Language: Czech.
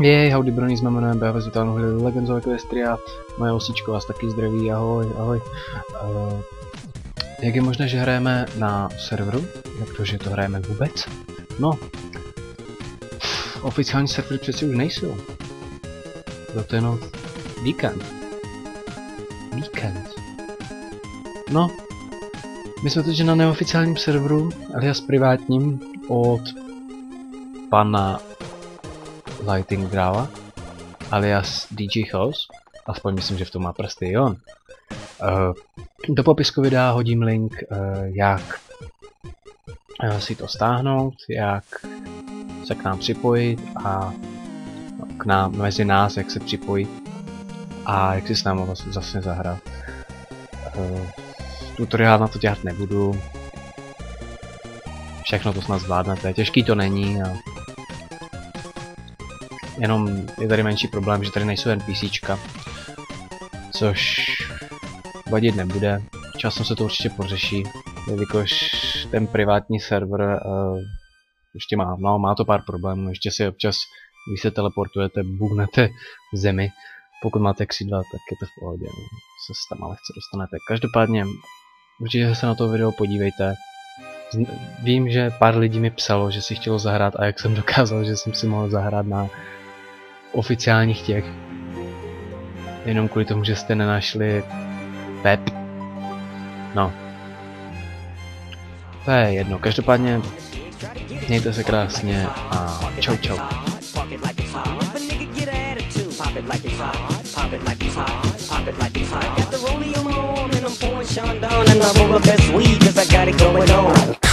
Jej, howdy brony, jsme jmenem BHV Zvitánu hledali Legends of Equestria, moje osíčko vás taky zdraví, ahoj, ahoj. Jak je možné, že hrajeme na serveru? Jak to, že to hrajeme vůbec? No, oficiální servery přeci už nejsou. Byl to jenom víkend. No, my jsme teď na neoficiálním serveru, alias privátním, od pana Lighting Drava, alias DJ Chaos, aspoň myslím, že v tom má prsty i on. Do popisku videa hodím link, jak si to stáhnout, jak se k nám připojit a mezi nás, jak se připojit a jak si s námi vlastně zahrát. Tutoriál na to dělat nebudu. Všechno to snad zvládnete, těžký to není. Jenom je tady menší problém, že tady nejsou NPCčka, což vadit nebude. Časem se to určitě pořeší, jelikož ten privátní server ještě má to pár problémů. Ještě si občas, když se teleportujete, buhnete v zemi. Pokud máte křídla, tak je to v pohodě, se tam lehce dostanete. Každopádně, určitě se na to video podívejte. Vím, že pár lidí mi psalo, že si chtělo zahrát a jak jsem dokázal, že jsem si mohl zahrát na oficiálních těch. Jenom kvůli tomu, že jste nenašli web. No. To je jedno. Každopádně mějte se krásně a čau čau. Pop it like it's hot, pop it like it's hot, pop it like it's hot. I got the rollie on my arm and I'm pouring Sean down and I roll the best weed 'cause I got it going on.